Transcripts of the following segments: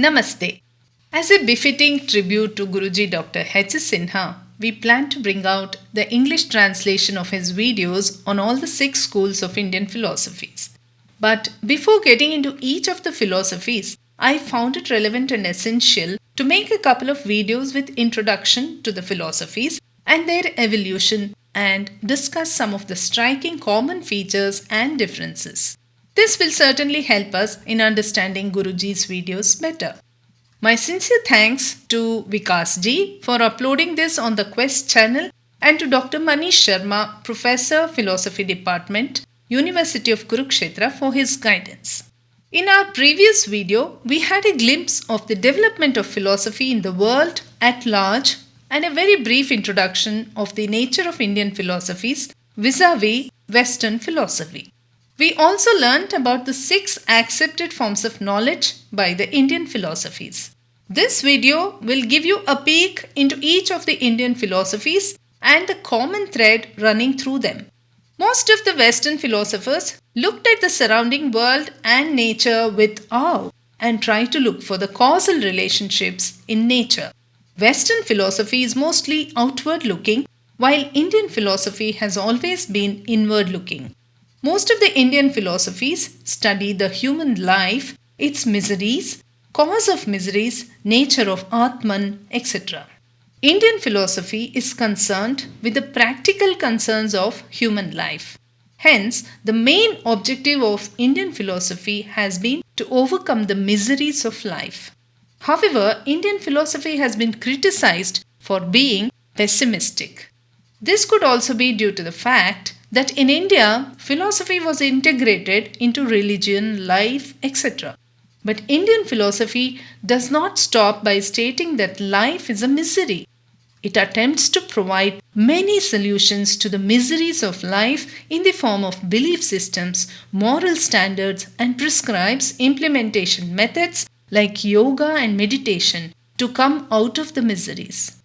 Namaste. As a befitting tribute to Guruji Dr. H.S. Sinha, we plan to bring out the English translation of his videos on all the 6 schools of Indian philosophies. But before getting into each of the philosophies, I found it relevant and essential to make a couple of videos with introduction to the philosophies and their evolution and discuss some of the striking common features and differences. This will certainly help us in understanding Guruji's videos better. My sincere thanks to Vikas ji for uploading this on the Quest channel and to Dr. Manish Sharma, Professor, Philosophy Department, University of Kurukshetra for his guidance. In our previous video, we had a glimpse of the development of philosophy in the world at large and a very brief introduction of the nature of Indian philosophies vis-a-vis Western philosophy. We also learnt about the 6 accepted forms of knowledge by the Indian philosophies. This video will give you a peek into each of the Indian philosophies and the common thread running through them. Most of the Western philosophers looked at the surrounding world and nature with awe and tried to look for the causal relationships in nature. Western philosophy is mostly outward looking, while Indian philosophy has always been inward looking. Most of the Indian philosophies study the human life, its miseries, cause of miseries, nature of Atman, etc. Indian philosophy is concerned with the practical concerns of human life. Hence, the main objective of Indian philosophy has been to overcome the miseries of life. However, Indian philosophy has been criticized for being pessimistic. This could also be due to the fact that in India, philosophy was integrated into religion, life, etc. But Indian philosophy does not stop by stating that life is a misery. It attempts to provide many solutions to the miseries of life in the form of belief systems, moral standards, and prescribes implementation methods like yoga and meditation to come out of the miseries.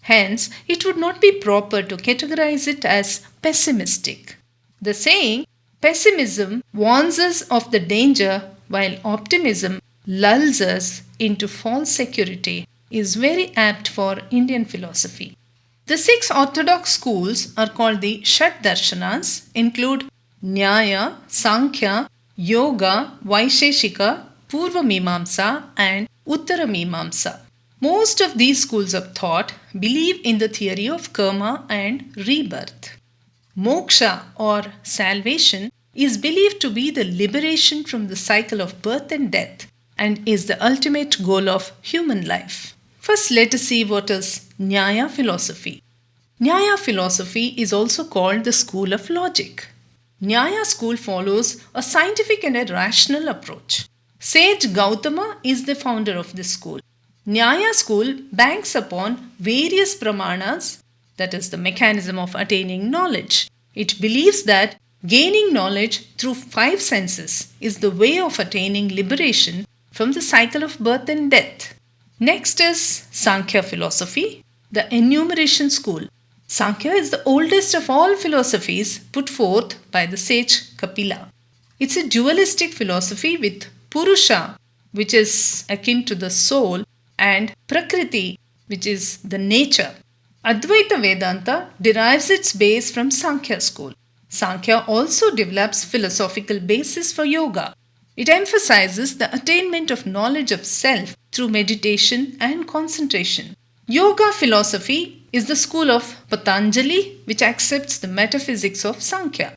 Hence, it would not be proper to categorize it as pessimistic. The saying, pessimism warns us of the danger while optimism lulls us into false security, is very apt for Indian philosophy. The 6 orthodox schools are called the Shat Darshanas, include Nyaya, Sankhya, Yoga, Vaisheshika, Purva Mimamsa, and Uttara Mimamsa. Most of these schools of thought believe in the theory of karma and rebirth. Moksha or salvation is believed to be the liberation from the cycle of birth and death and is the ultimate goal of human life. First, let us see what is Nyaya philosophy. Nyaya philosophy is also called the school of logic. Nyaya school follows a scientific and a rational approach. Sage Gautama is the founder of this school. Nyaya school banks upon various pramanas, that is the mechanism of attaining knowledge. It believes that gaining knowledge through 5 senses is the way of attaining liberation from the cycle of birth and death. Next is Sankhya philosophy, the enumeration school. Sankhya is the oldest of all philosophies put forth by the sage Kapila. It's a dualistic philosophy with Purusha, which is akin to the soul, and Prakriti, which is the nature. Advaita Vedanta derives its base from Sankhya school. Sankhya also develops philosophical basis for yoga. It emphasizes the attainment of knowledge of self through meditation and concentration. Yoga philosophy is the school of Patanjali, which accepts the metaphysics of Sankhya.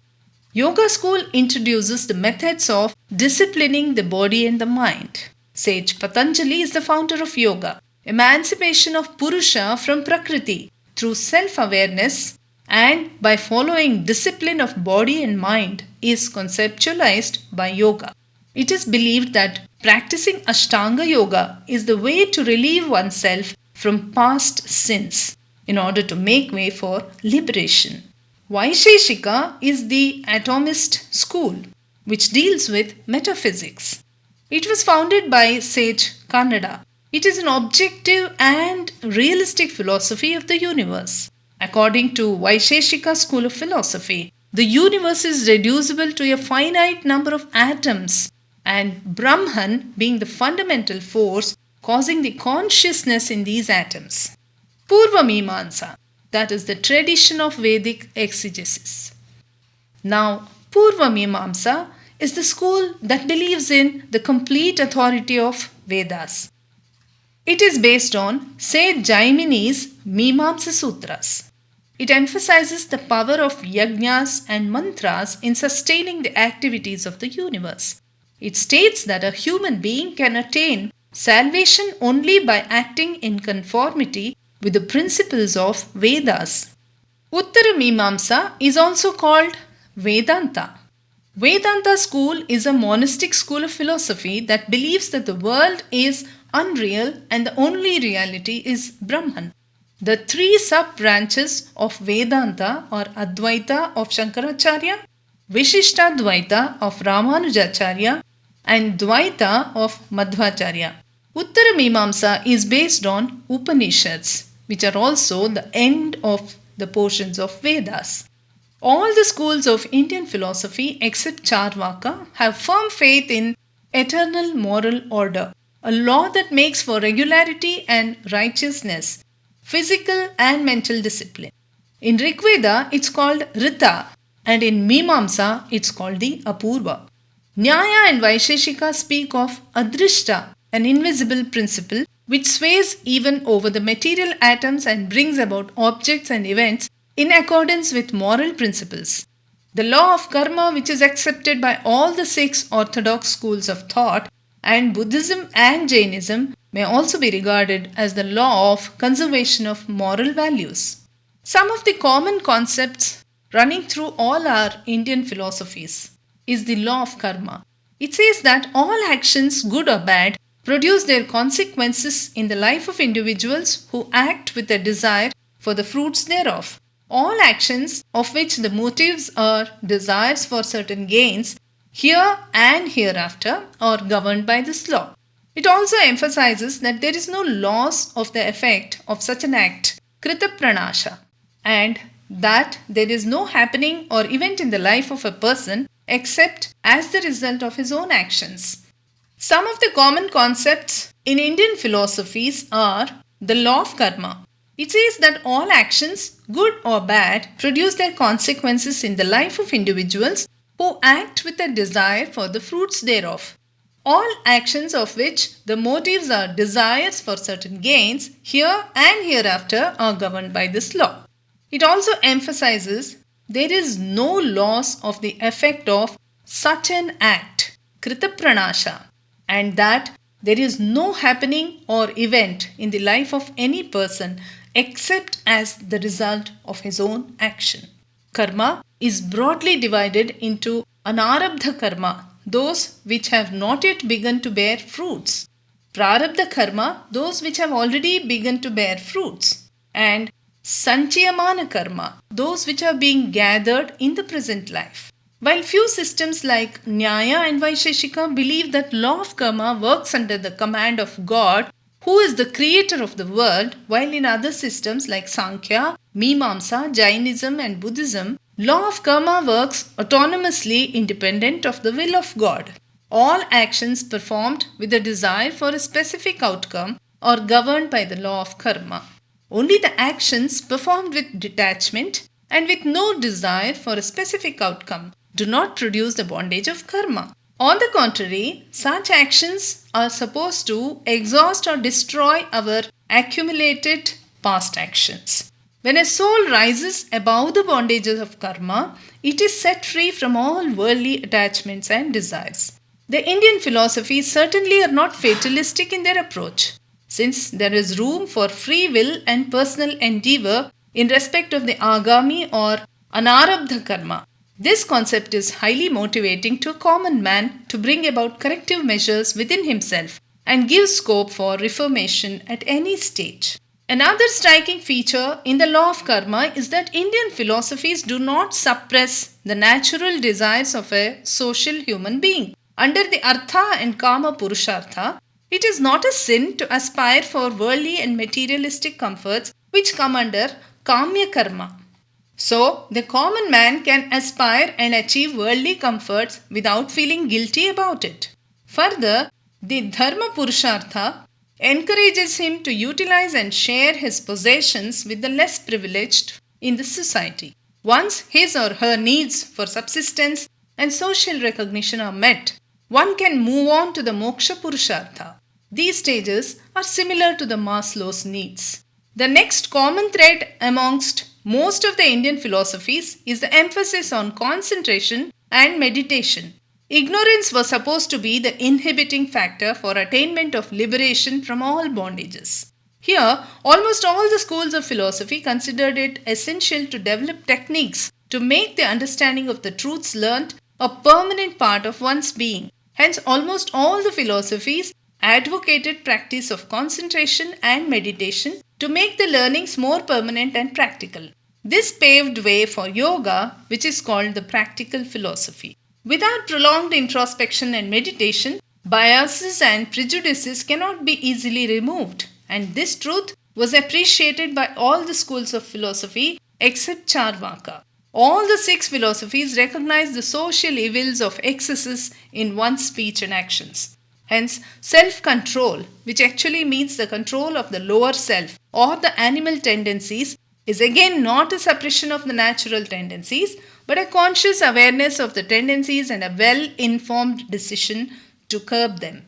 Yoga school introduces the methods of disciplining the body and the mind. Sage Patanjali is the founder of yoga, emancipation of Purusha from Prakriti through self-awareness and by following discipline of body and mind is conceptualized by yoga. It is believed that practicing Ashtanga yoga is the way to relieve oneself from past sins in order to make way for liberation. Vaisheshika is the atomist school which deals with metaphysics. It was founded by sage Kannada. It is an objective and realistic philosophy of the universe. According to Vaisheshika school of philosophy, the universe is reducible to a finite number of atoms, and Brahman, being the fundamental force, causing the consciousness in these atoms. Purva Mimamsa, that is the tradition of Vedic exegesis. Now, Purva Mimamsa is the school that believes in the complete authority of Vedas. It is based on Seth Jaimini's Mimamsa Sutras. It emphasizes the power of yajnas and mantras in sustaining the activities of the universe. It states that a human being can attain salvation only by acting in conformity with the principles of Vedas. Uttara Mimamsa is also called Vedanta. Vedanta school is a monastic school of philosophy that believes that the world is unreal and the only reality is Brahman. The three sub-branches of Vedanta are Advaita of Shankaracharya, Vishishtadvaita of Ramanujacharya, and Dvaita of Madhvacharya. Uttara Mimamsa is based on Upanishads, which are also the end of the portions of Vedas. All the schools of Indian philosophy except Charvaka have firm faith in eternal moral order, a law that makes for regularity and righteousness, physical and mental discipline. In Rigveda, it's called Rita, and in Mimamsa, it's called the Apurva. Nyaya and Vaisheshika speak of Adrishta, an invisible principle which sways even over the material atoms and brings about objects and events in accordance with moral principles. The law of karma, which is accepted by all the six orthodox schools of thought, and Buddhism and Jainism, may also be regarded as the law of conservation of moral values. Some of the common concepts running through all our Indian philosophies is the law of karma. It says that all actions, good or bad, produce their consequences in the life of individuals who act with a desire for the fruits thereof. All actions of which the motives are desires for certain gains here and hereafter are governed by this law. It also emphasizes that there is no loss of the effect of such an act, krita pranasha, and that there is no happening or event in the life of a person except as the result of his own actions. Some of the common concepts in Indian philosophies are the law of karma. It says that all actions, good or bad, produce their consequences in the life of individuals who act with a desire for the fruits thereof. All actions of which the motives are desires for certain gains here and hereafter are governed by this law. It also emphasizes there is no loss of the effect of such an act, krita pranasha, and that there is no happening or event in the life of any person except as the result of his own action. Karma is broadly divided into anarabdha karma, those which have not yet begun to bear fruits, prarabdha karma, those which have already begun to bear fruits, and sanchayamana karma, those which are being gathered in the present life. While few systems like Nyaya and Vaisheshika believe that law of karma works under the command of God, who is the creator of the world, while in other systems like Sankhya, Mimamsa, Jainism and Buddhism, law of karma works autonomously independent of the will of God. All actions performed with a desire for a specific outcome are governed by the law of karma. Only the actions performed with detachment and with no desire for a specific outcome do not produce the bondage of karma. On the contrary, such actions are supposed to exhaust or destroy our accumulated past actions. When a soul rises above the bondages of karma, it is set free from all worldly attachments and desires. The Indian philosophies certainly are not fatalistic in their approach, since there is room for free will and personal endeavor in respect of the agami or anarabdha karma. This concept is highly motivating to a common man to bring about corrective measures within himself and give scope for reformation at any stage. Another striking feature in the law of karma is that Indian philosophies do not suppress the natural desires of a social human being. Under the artha and kama purushartha, it is not a sin to aspire for worldly and materialistic comforts which come under kamya karma. So, the common man can aspire and achieve worldly comforts without feeling guilty about it. Further, the dharma purushartha encourages him to utilize and share his possessions with the less privileged in the society. Once his or her needs for subsistence and social recognition are met, one can move on to the moksha purushartha. These stages are similar to the Maslow's needs. The next common thread amongst most of the Indian philosophies is the emphasis on concentration and meditation. Ignorance was supposed to be the inhibiting factor for attainment of liberation from all bondages. Here, almost all the schools of philosophy considered it essential to develop techniques to make the understanding of the truths learnt a permanent part of one's being. Hence, almost all the philosophies advocated practice of concentration and meditation to make the learnings more permanent and practical. This paved way for yoga, which is called the practical philosophy. Without prolonged introspection and meditation, biases and prejudices cannot be easily removed, and this truth was appreciated by all the schools of philosophy except Charvaka. All the six philosophies recognize the social evils of excesses in one's speech and actions. Hence, self-control, which actually means the control of the lower self or the animal tendencies, is again not a suppression of the natural tendencies, but a conscious awareness of the tendencies and a well-informed decision to curb them.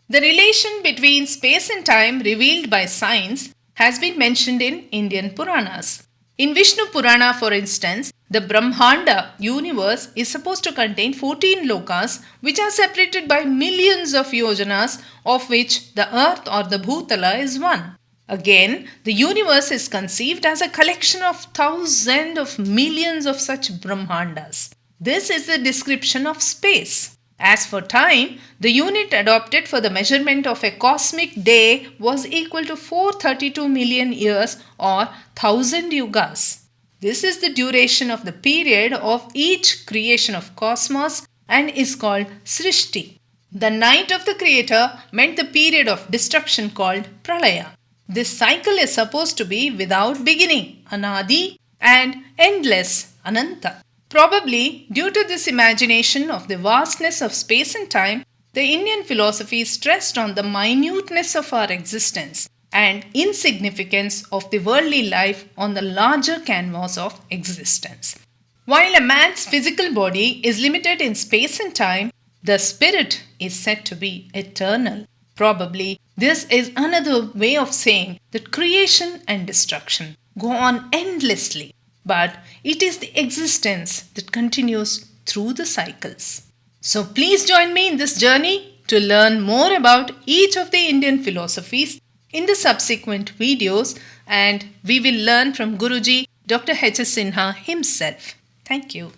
The relation between space and time revealed by science has been mentioned in Indian Puranas. In Vishnu Purana, for instance, the Brahmanda universe is supposed to contain 14 lokas which are separated by millions of yojanas, of which the earth or the Bhutala is one. Again, the universe is conceived as a collection of thousands of millions of such Brahmandas. This is the description of space. As for time, the unit adopted for the measurement of a cosmic day was equal to 432 million years or 1000 yugas. This is the duration of the period of each creation of cosmos and is called Srishti. The night of the creator meant the period of destruction called Pralaya. This cycle is supposed to be without beginning, Anadi, and endless, Ananta. Probably, due to this imagination of the vastness of space and time, the Indian philosophy stressed on the minuteness of our existence and insignificance of the worldly life on the larger canvas of existence. While a man's physical body is limited in space and time, the spirit is said to be eternal. Probably, this is another way of saying that creation and destruction go on endlessly, but it is the existence that continues through the cycles. So please join me in this journey to learn more about each of the Indian philosophies in the subsequent videos, and we will learn from Guruji Dr. H.S. Sinha himself. Thank you.